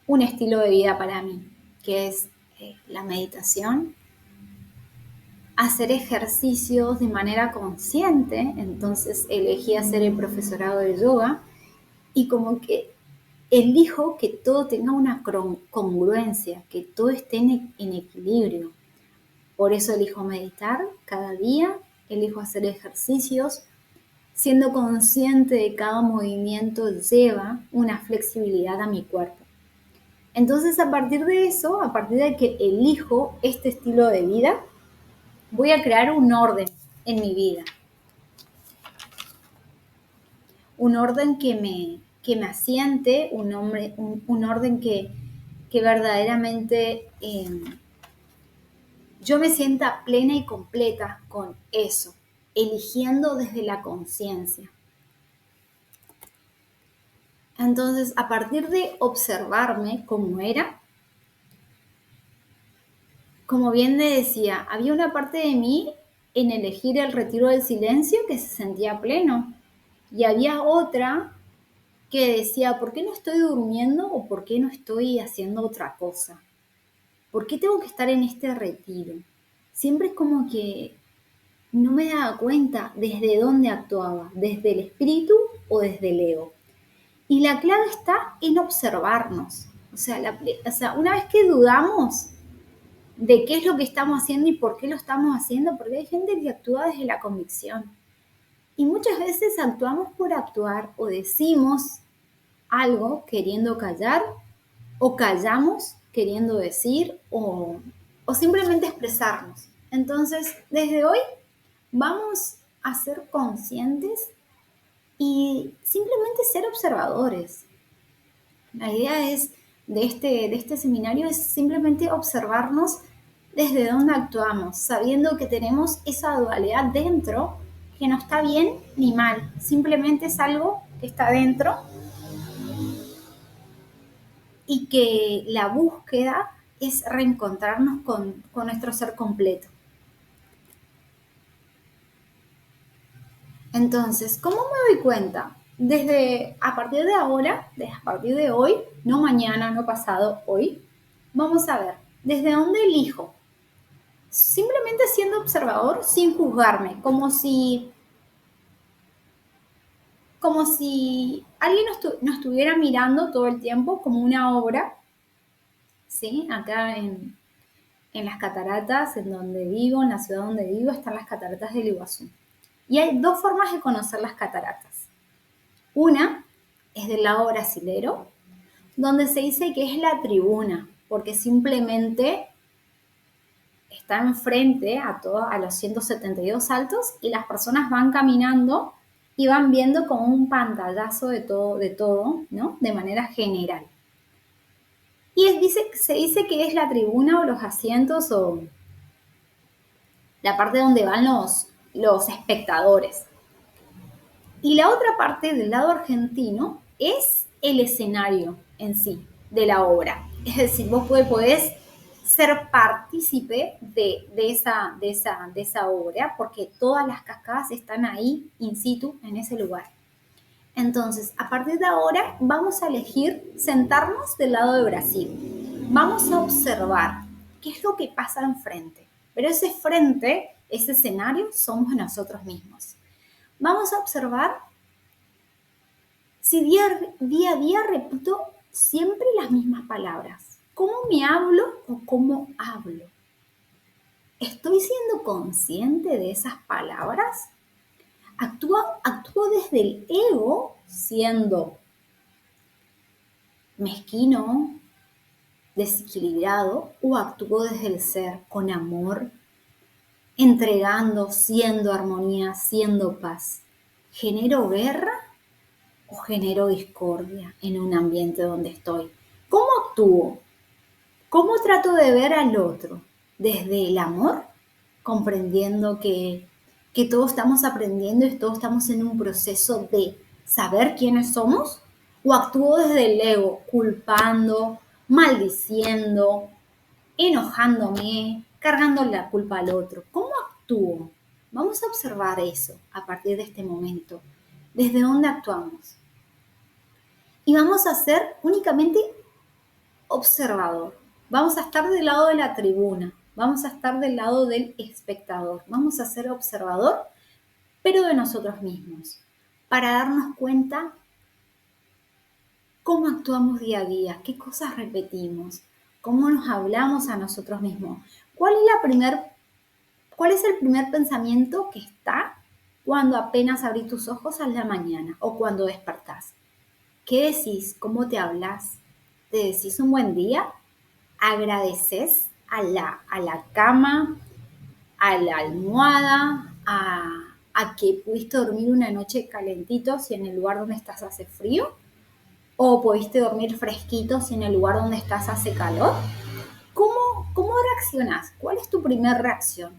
un estilo de vida para mí, que es la meditación, hacer ejercicios de manera consciente, entonces elegí hacer el profesorado de yoga y como que elijo que todo tenga una congruencia, que todo esté en equilibrio. Por eso elijo meditar cada día, elijo hacer ejercicios, siendo consciente de cada movimiento lleva una flexibilidad a mi cuerpo. Entonces, a partir de eso, a partir de que elijo este estilo de vida, voy a crear un orden en mi vida. Un orden que me asiente, un orden que verdaderamente yo me sienta plena y completa con eso, eligiendo desde la conciencia. Entonces, a partir de observarme como era, como bien le decía, había una parte de mí en elegir el retiro del silencio que se sentía pleno. Y había otra que decía, ¿por qué no estoy durmiendo o por qué no estoy haciendo otra cosa? ¿Por qué tengo que estar en este retiro? Siempre es como que no me daba cuenta desde dónde actuaba, desde el espíritu o desde el ego. Y la clave está en observarnos. O sea, una vez que dudamos de qué es lo que estamos haciendo y por qué lo estamos haciendo, porque hay gente que actúa desde la convicción. Y muchas veces actuamos por actuar o decimos algo queriendo callar o callamos queriendo decir o simplemente expresarnos. Entonces, desde hoy vamos a ser conscientes y simplemente ser observadores. La idea es de este seminario es simplemente observarnos desde dónde actuamos, sabiendo que tenemos esa dualidad dentro, que no está bien ni mal, simplemente es algo que está dentro y que la búsqueda es reencontrarnos con nuestro ser completo. Entonces, ¿cómo me doy cuenta? A partir de ahora, a partir de hoy, no mañana, no pasado, hoy, vamos a ver, ¿desde dónde elijo? Simplemente siendo observador sin juzgarme, como si alguien nos estuviera mirando todo el tiempo como una obra, ¿sí? Acá en las cataratas, en donde vivo, en la ciudad donde vivo, están las cataratas del Iguazú. Y hay dos formas de conocer las cataratas. Una es del lado brasilero, donde se dice que es la tribuna, porque simplemente está enfrente a los 172 saltos y las personas van caminando y van viendo como un pantallazo de todo, ¿no? De manera general. Y se dice que es la tribuna o los asientos o la parte donde van los espectadores. Y la otra parte del lado argentino es el escenario en sí de la obra. Es decir, vos podés ser partícipe de esa obra porque todas las cascadas están ahí in situ en ese lugar. Entonces, a partir de ahora vamos a elegir sentarnos del lado de Brasil. Vamos a observar qué es lo que pasa enfrente. Pero ese frente, ese escenario, somos nosotros mismos. Vamos a observar si día a día repito siempre las mismas palabras. ¿Cómo me hablo o cómo hablo? ¿Estoy siendo consciente de esas palabras? ¿Actúo desde el ego siendo mezquino, desequilibrado o actúo desde el ser con amor, entregando, siendo armonía, siendo paz? ¿Genero guerra o genero discordia en un ambiente donde estoy? ¿Cómo actúo? ¿Cómo trato de ver al otro? ¿Desde el amor? Comprendiendo que todos estamos aprendiendo y todos estamos en un proceso de saber quiénes somos. ¿O actúo desde el ego, culpando, maldiciendo, enojándome, cargando la culpa al otro? ¿Cómo actúo? Vamos a observar eso a partir de este momento. ¿Desde dónde actuamos? Y vamos a hacer únicamente observador. Vamos a estar del lado de la tribuna, vamos a estar del lado del espectador, vamos a ser observador, pero de nosotros mismos, para darnos cuenta cómo actuamos día a día, qué cosas repetimos, cómo nos hablamos a nosotros mismos. ¿Cuál es el primer pensamiento que está cuando apenas abrís tus ojos a la mañana o cuando despertás? ¿Qué decís? ¿Cómo te hablas? ¿Te decís un buen día? ¿Agradeces a la cama, a la almohada, a que pudiste dormir una noche calentito si en el lugar donde estás hace frío? ¿O pudiste dormir fresquito si en el lugar donde estás hace calor? ¿Cómo reaccionás? ¿Cuál es tu primera reacción?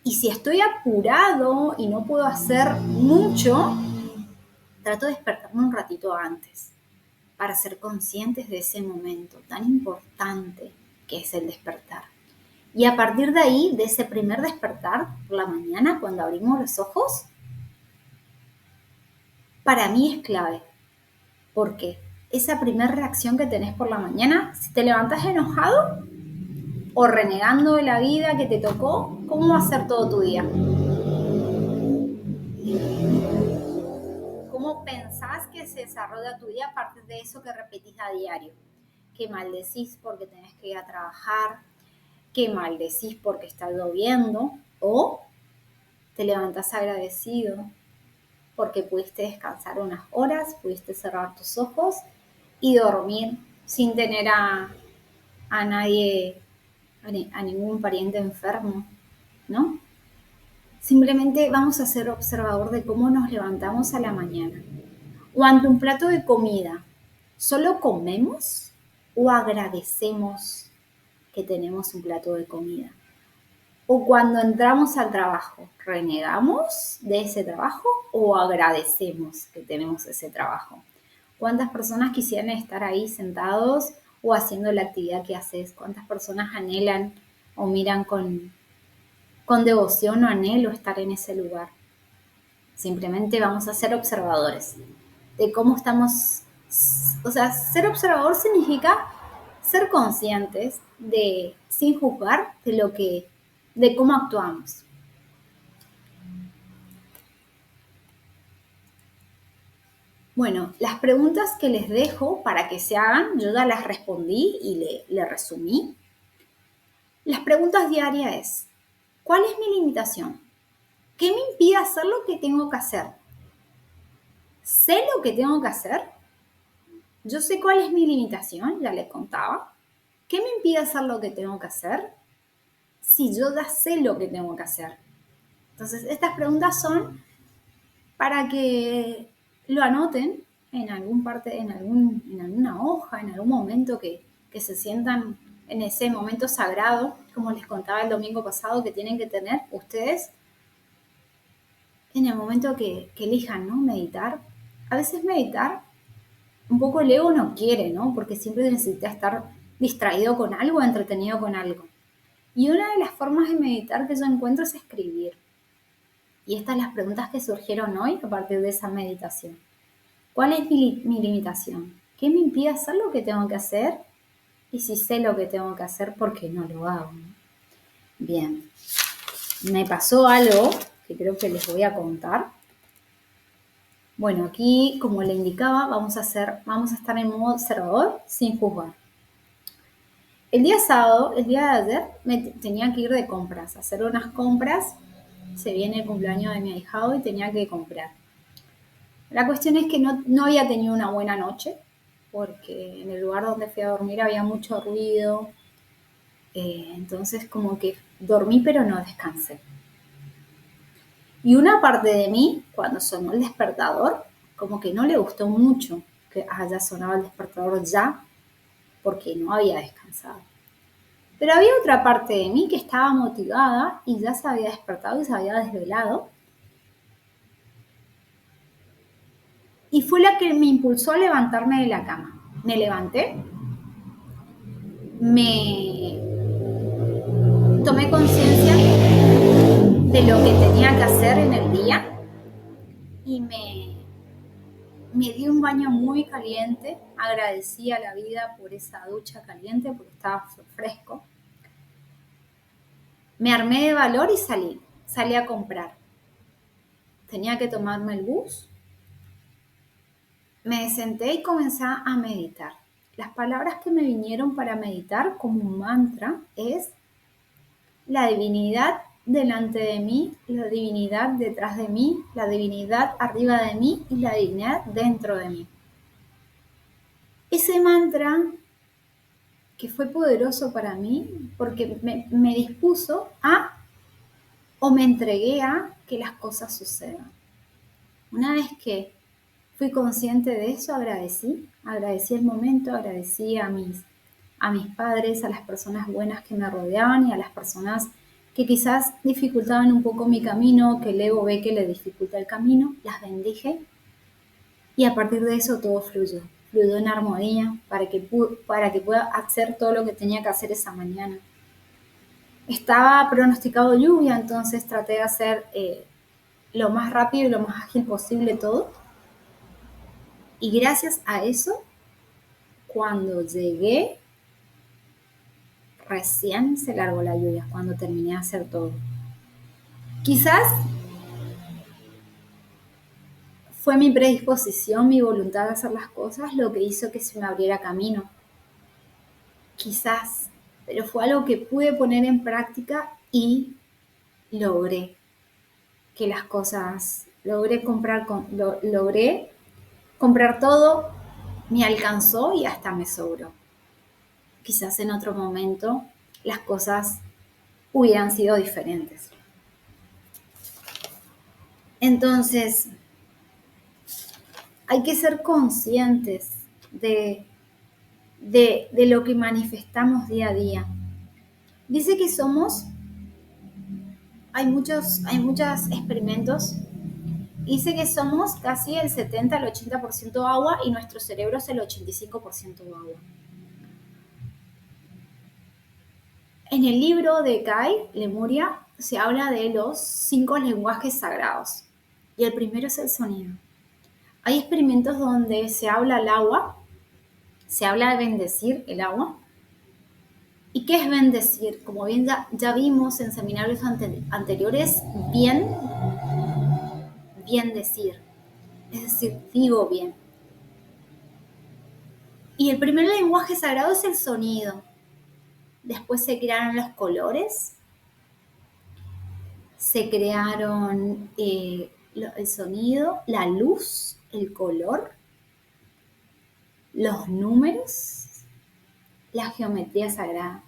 Y si estoy apurado y no puedo hacer mucho, trato de despertarme un ratito antes para ser conscientes de ese momento tan importante que es el despertar. Y a partir de ahí, de ese primer despertar por la mañana, cuando abrimos los ojos, para mí es clave. Porque esa primera reacción que tenés por la mañana, si te levantás enojado o renegando de la vida que te tocó, ¿cómo va a ser todo tu día? ¿Cómo pensás que se desarrolla tu día a partir de eso que repetís a diario? ¿Qué maldecís porque tenés que ir a trabajar? ¿Qué maldecís porque está lloviendo? ¿O te levantás agradecido porque pudiste descansar unas horas, pudiste cerrar tus ojos y dormir sin tener a nadie, a ningún pariente enfermo, ¿no? Simplemente vamos a ser observador de cómo nos levantamos a la mañana. O ante un plato de comida, ¿solo comemos o agradecemos que tenemos un plato de comida? O cuando entramos al trabajo, ¿renegamos de ese trabajo o agradecemos que tenemos ese trabajo? ¿Cuántas personas quisieran estar ahí sentados o haciendo la actividad que haces? ¿Cuántas personas anhelan o miran con devoción o anhelo estar en ese lugar? Simplemente vamos a ser observadores de cómo estamos. O sea, ser observador significa ser conscientes de, sin juzgar, de cómo actuamos. Bueno, las preguntas que les dejo para que se hagan, yo ya las respondí y le resumí. Las preguntas diarias es, ¿cuál es mi limitación? ¿Qué me impide hacer lo que tengo que hacer? ¿Sé lo que tengo que hacer? Yo sé cuál es mi limitación, ya les contaba. ¿Qué me impide hacer lo que tengo que hacer? Si yo ya sé lo que tengo que hacer. Entonces, estas preguntas son para que lo anoten en alguna hoja, en algún momento que se sientan en ese momento sagrado, como les contaba el domingo pasado, que tienen que tener ustedes en el momento que elijan, ¿no? Meditar. A veces meditar, un poco el ego no quiere, ¿no? Porque siempre necesita estar distraído con algo, entretenido con algo. Y una de las formas de meditar que yo encuentro es escribir. Y estas son las preguntas que surgieron hoy a partir de esa meditación. ¿Cuál es mi limitación? ¿Qué me impide hacer lo que tengo que hacer? Y si sé lo que tengo que hacer, ¿por qué no lo hago? Bien, me pasó algo que creo que les voy a contar. Bueno, aquí, como le indicaba, vamos a estar en modo observador sin juzgar. El día sábado, el día de ayer, tenía que ir de compras, hacer unas compras. Se viene el cumpleaños de mi ahijado y tenía que comprar. La cuestión es que no había tenido una buena noche, porque en el lugar donde fui a dormir había mucho ruido. Entonces como que dormí pero no descansé. Y una parte de mí, cuando sonó el despertador, como que no le gustó mucho que haya sonado el despertador ya, porque no había descansado. Pero había otra parte de mí que estaba motivada y ya se había despertado y se había desvelado. Y fue la que me impulsó a levantarme de la cama. Me levanté, me tomé conciencia de lo que tenía que hacer en el día y me me di un baño muy caliente, agradecí a la vida por esa ducha caliente porque estaba fresco. Me armé de valor y salí a comprar. Tenía que tomarme el bus. Me senté y comencé a meditar. Las palabras que me vinieron para meditar como un mantra es la divinidad delante de mí, la divinidad detrás de mí, la divinidad arriba de mí y la divinidad dentro de mí. Ese mantra que fue poderoso para mí porque me dispuso a o me entregué a que las cosas sucedan. Una vez que fui consciente de eso, agradecí el momento, agradecí a mis padres, a las personas buenas que me rodeaban y a las personas que quizás dificultaban un poco mi camino, que el ego ve que le dificulta el camino, las bendije y a partir de eso todo fluyó en armonía para que pueda hacer todo lo que tenía que hacer esa mañana. Estaba pronosticado lluvia, entonces traté de hacer lo más rápido y lo más ágil posible todo. Y gracias a eso, cuando llegué, recién se largó la lluvia, cuando terminé de hacer todo. Quizás fue mi predisposición, mi voluntad de hacer las cosas lo que hizo que se me abriera camino. Quizás, pero fue algo que pude poner en práctica y logré que las cosas, logré comprar todo, me alcanzó y hasta me sobró. Quizás en otro momento las cosas hubieran sido diferentes. Entonces, hay que ser conscientes de lo que manifestamos día a día. Dice que hay muchos experimentos, dice que somos casi el 70 al 80% agua y nuestro cerebro es el 85% agua. En el libro de Kai Lemuria se habla de los 5 lenguajes sagrados y el primero es el sonido. Hay experimentos donde se habla el agua, se habla de bendecir el agua. ¿Y qué es bendecir? Como bien ya vimos en seminarios anteriores, bien decir, es decir, digo bien. Y el primer lenguaje sagrado es el sonido. Después se crearon los colores, se crearon el sonido, la luz, el color, los números, la geometría sagrada.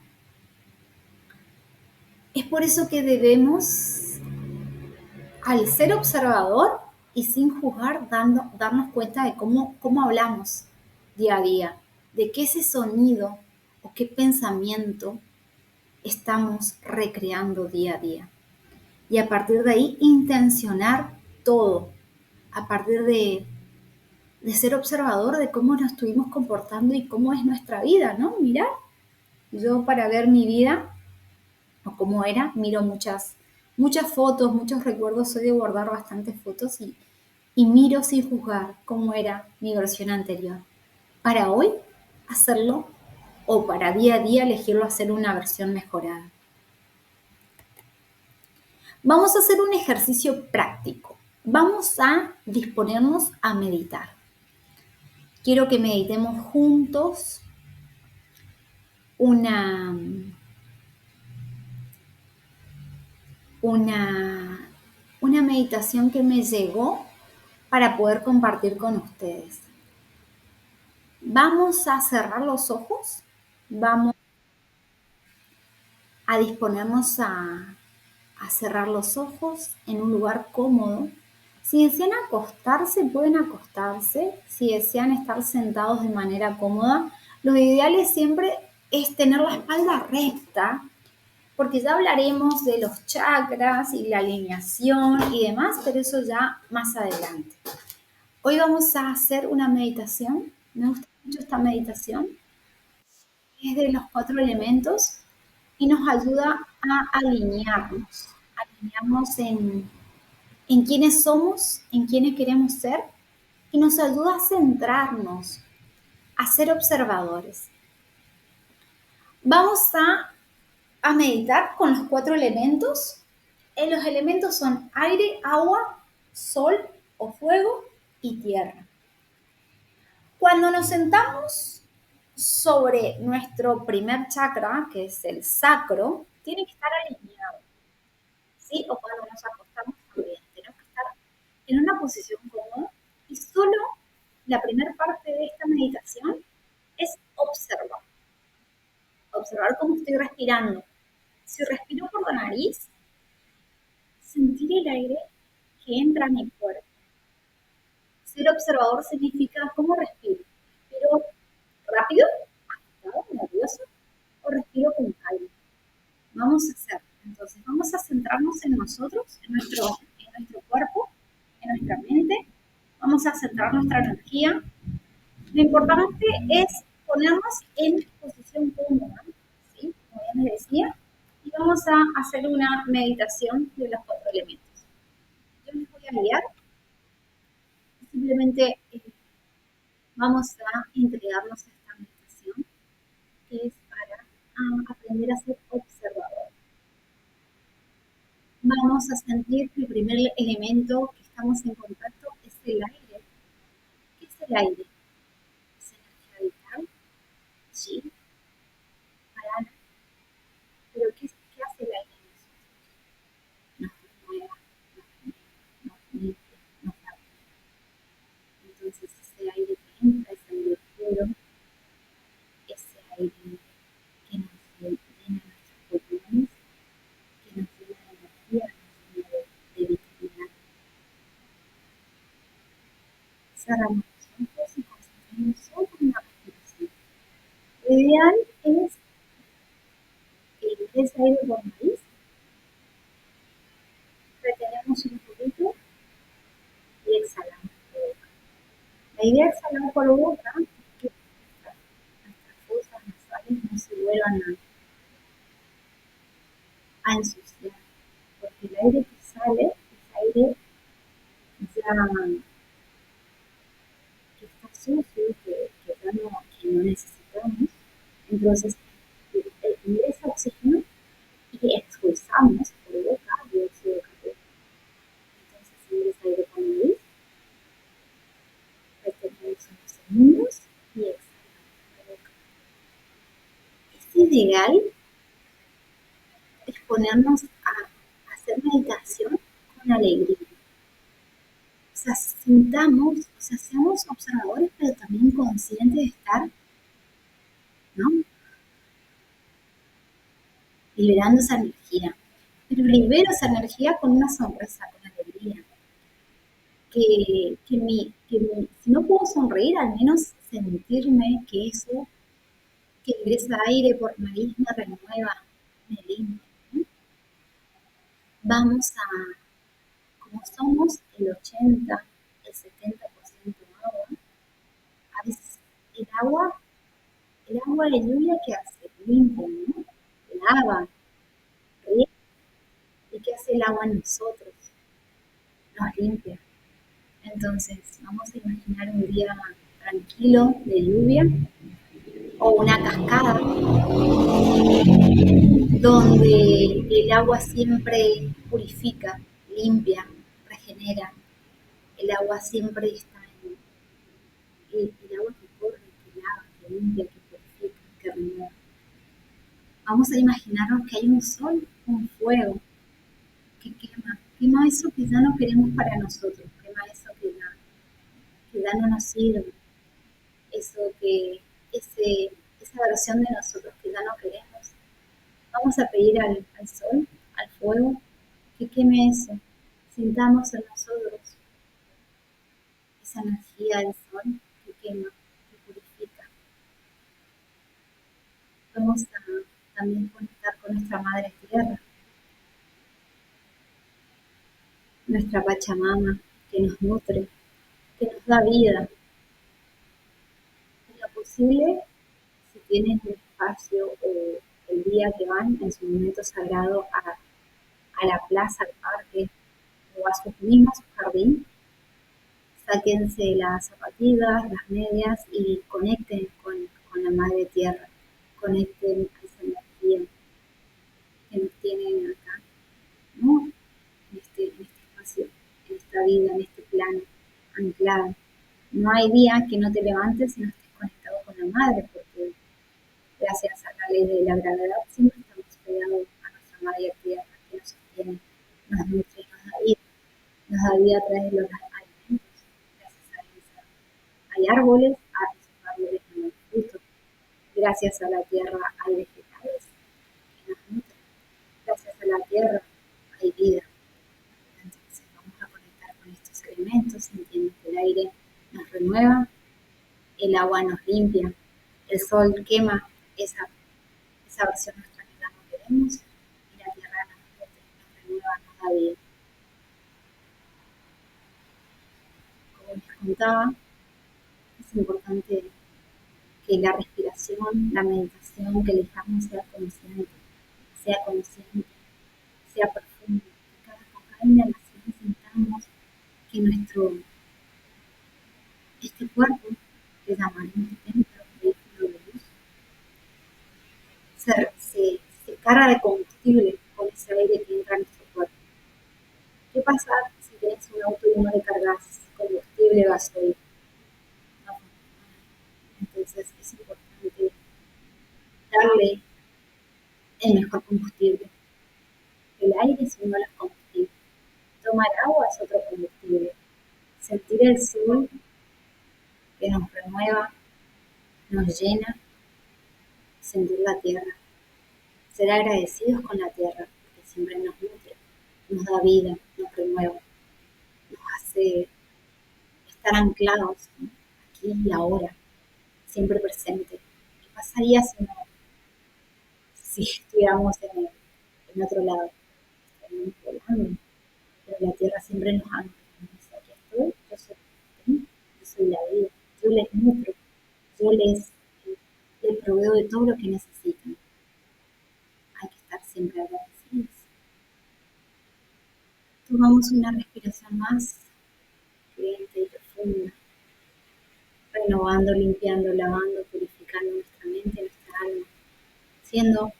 Es por eso que debemos, al ser observador y sin juzgar, darnos cuenta de cómo hablamos día a día, de qué ese sonido o qué pensamiento estamos recreando día a día. Y a partir de ahí intencionar todo, a partir de ser observador de cómo nos estuvimos comportando y cómo es nuestra vida, ¿no? Mirar, yo para ver mi vida o cómo era, miro muchas fotos, muchos recuerdos, soy de guardar bastantes fotos y miro sin juzgar cómo era mi versión anterior. Para hoy hacerlo o para día a día elegirlo hacer una versión mejorada. Vamos a hacer un ejercicio práctico. Vamos a disponernos a meditar. Quiero que meditemos juntos una meditación que me llegó para poder compartir con ustedes. Vamos a cerrar los ojos, vamos a disponernos a cerrar los ojos en un lugar cómodo. Si desean acostarse, pueden acostarse. Si desean estar sentados de manera cómoda, lo ideal siempre es tener la espalda recta, porque ya hablaremos de los chakras y la alineación y demás, pero eso ya más adelante. Hoy vamos a hacer una meditación. Me gusta mucho esta meditación. Es de los 4 elementos y nos ayuda a alinearnos en quiénes somos, en quiénes queremos ser y nos ayuda a centrarnos, a ser observadores. Vamos a meditar con los 4 elementos. Los elementos son aire, agua, sol o fuego y tierra. Cuando nos sentamos sobre nuestro primer chakra, que es el sacro, tiene que estar alineado, ¿sí? O cuando nos acostamos también, tenemos que estar en una posición cómoda y solo la primera parte de esta meditación es observar. Observar cómo estoy respirando. Si respiro por la nariz, sentir el aire que entra a mi cuerpo. Ser observador significa cómo respiro. Respiro rápido, agitado, nervioso, o respiro con calma. Vamos a hacer. Entonces, vamos a centrarnos en nosotros, en nuestro cuerpo, en nuestra mente. Vamos a centrar nuestra energía. Lo importante es ponernos en posición cómoda, ¿sí? Como ya les decía, y vamos a hacer una meditación de los 4 elementos. Yo les voy a guiar. Simplemente vamos a entregarnos a esta meditación, que es para aprender a ser observador. Vamos a sentir que el primer elemento que estamos en contacto es el aire. ¿Qué es el aire? Es energía vital, sí, para, pero ¿qué hace el aire en nosotros? Nos renueva, nos limpia, nos da vida. Entonces ese aire que entra, ese aire puro, ese aire que nos llena nuestros pulmones, que nos llena de energía, nos llena de vitalidad. Cerramos los ojos y concentramos solo en la respiración. Lo ideal es que ingrese aire por nariz, retenemos un poquito y exhalamos por boca. La idea de exhalar por boca es que nuestras fosas nasales no se vuelvan a ensuciar, porque el aire que sale es aire ya que está sucio, que no necesitamos. Entonces, ingresa oxígeno y expulsamos por boca dióxido de carbono. Entonces, ingresa aire por nariz, retenemos unos segundos y exhalamos por boca. Es ideal es ponernos a hacer meditación con alegría. O sea, sintamos, o sea, seamos observadores, pero también conscientes de estar, ¿no? Liberando esa energía. Pero libero esa energía con una sonrisa, con alegría. Si no puedo sonreír, al menos sentirme que eso, que ingresa aire por nariz me renueva, me limpia, ¿no? Vamos como somos el 80, el 70% agua, a veces el agua de lluvia que hace, limpia, ¿no? Lava, riega. ¿Y qué hace el agua en nosotros? Nos limpia. Entonces, vamos a imaginar un día tranquilo de lluvia o una cascada donde el agua siempre purifica, limpia, regenera. El agua siempre está en el agua que corre, que lava, que limpia, que purifica, que renueva. Vamos a imaginarnos que hay un sol, un fuego que quema eso que ya no queremos para nosotros, quema eso que ya no nos sirve, eso esa versión de nosotros que ya no queremos. Vamos a pedir al sol, al fuego, que queme eso. Sintamos en nosotros esa energía del sol que quema, que purifica. Vamos a también conectar con nuestra madre tierra, nuestra Pachamama, que nos nutre, que nos da vida. En lo posible, si tienen el espacio o el día que van en su momento sagrado a la plaza, al parque o a su jardín, sáquense las zapatillas, las medias y conecten con la madre tierra, conecten a esa energía que nos tienen acá, ¿no? En este espacio, en esta vida, en este plano, anclada. No hay día que no te levantes y no estés conectado con la madre, porque gracias a la ley de la gravedad siempre estamos pegados a nuestra madre tierra que nos sostiene, nos nutre, nos da vida a través de los alimentos, gracias a ella. Hay árboles, esos árboles no dan frutos. Gracias a la tierra hay vegetales que nos nutren. Gracias a la tierra hay vida. Entonces vamos a conectar con estos elementos, sintiendo que el aire nos renueva, el agua nos limpia, el sol quema esa versión nuestra que ya no queremos y la tierra nos renueva, nos da vida. Como les contaba, es importante que la respiración, la meditación que elijamos sea consciente, sea profunda, que con cada inhalación sintamos que este cuerpo, que llamaremos templo, vehículo de luz, se carga de combustible con ese aire que entra a nuestro cuerpo. ¿Qué pasa si tienes un auto y no le cargas combustible gasoil? No funciona. Entonces es importante darle el mejor combustible. El aire es uno de los combustibles. Tomar agua es otro combustible. Sentir el sol que nos renueva, nos llena, sentir la tierra. Ser agradecidos con la tierra, porque siempre nos nutre, nos da vida, nos renueva, nos hace estar anclados, ¿no? Aquí y ahora, siempre presente. ¿Qué pasaría si estuviéramos en otro lado? Estaríamos volando, pero la tierra siempre nos ancla. Nos dice, aquí estoy, yo soy sostenible, yo soy la vida, yo les nutro, yo les proveo de todo lo que necesitan. Hay que estar siempre agradecidos. Tomamos una respiración más lenta y profunda, renovando, limpiando, lavando, purificando nuestra mente, nuestra alma, siendo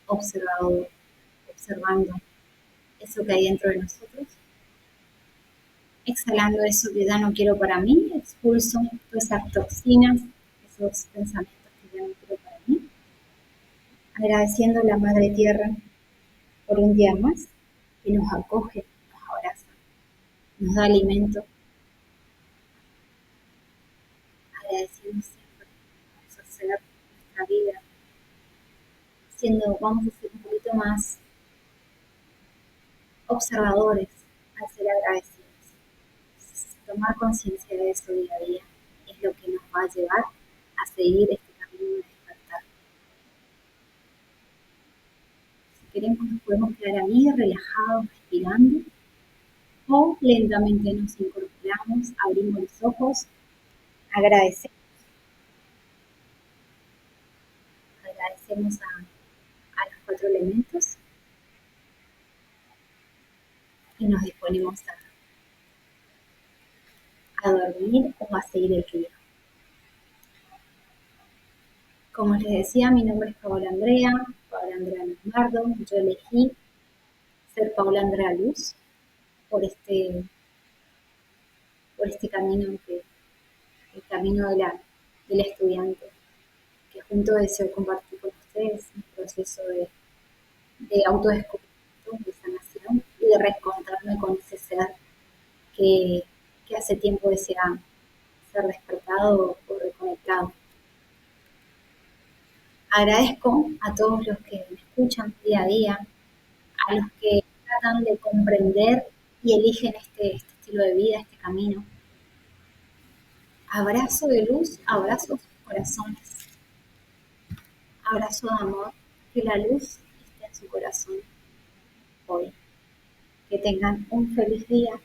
observador, observando eso que hay dentro de nosotros, exhalando eso que ya no quiero para mí, expulso todas esas toxinas, esos pensamientos que ya no quiero para mí, agradeciendo a la Madre Tierra por un día más que nos acoge, nos abraza, nos da alimento, agradeciendo siempre, vamos a hacer nuestra vida, vamos a ser un poquito más observadores al ser agradecidos. Tomar conciencia de eso día a día es lo que nos va a llevar a seguir este camino de despertar. Si queremos, nos podemos quedar ahí relajados, respirando, o lentamente nos incorporamos, abrimos los ojos, agradecemos a los 4 elementos y nos disponemos a dormir o a seguir el río. Como les decía, mi nombre es Paola Andrea Luzmardo. Yo elegí ser Paola Andrea Luz por este camino, el camino de la estudiante, que junto deseo compartir con ustedes un proceso de autodescubrimiento, de sanación y de reencontrarme con ese ser que hace tiempo desea ser despertado o reconectado. Agradezco a todos los que me escuchan día a día, a los que tratan de comprender y eligen este estilo de vida, este camino. Abrazo de luz, abrazo sus corazones, abrazo de amor, que la luz esté en su corazón hoy. Que tengan un feliz día.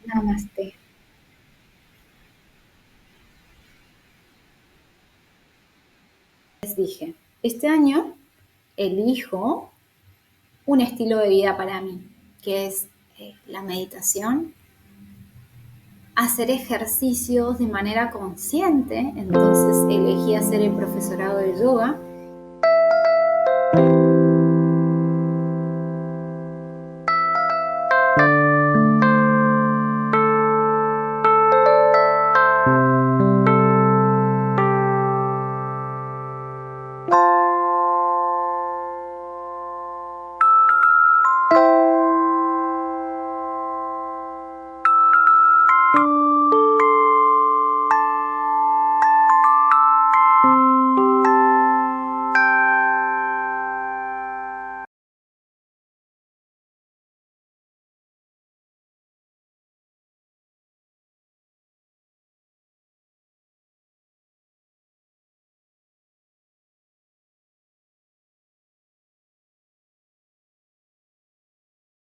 Namaste. Les dije, este año elijo un estilo de vida para mí, que es la meditación, hacer ejercicios de manera consciente, entonces elegí hacer el profesorado de yoga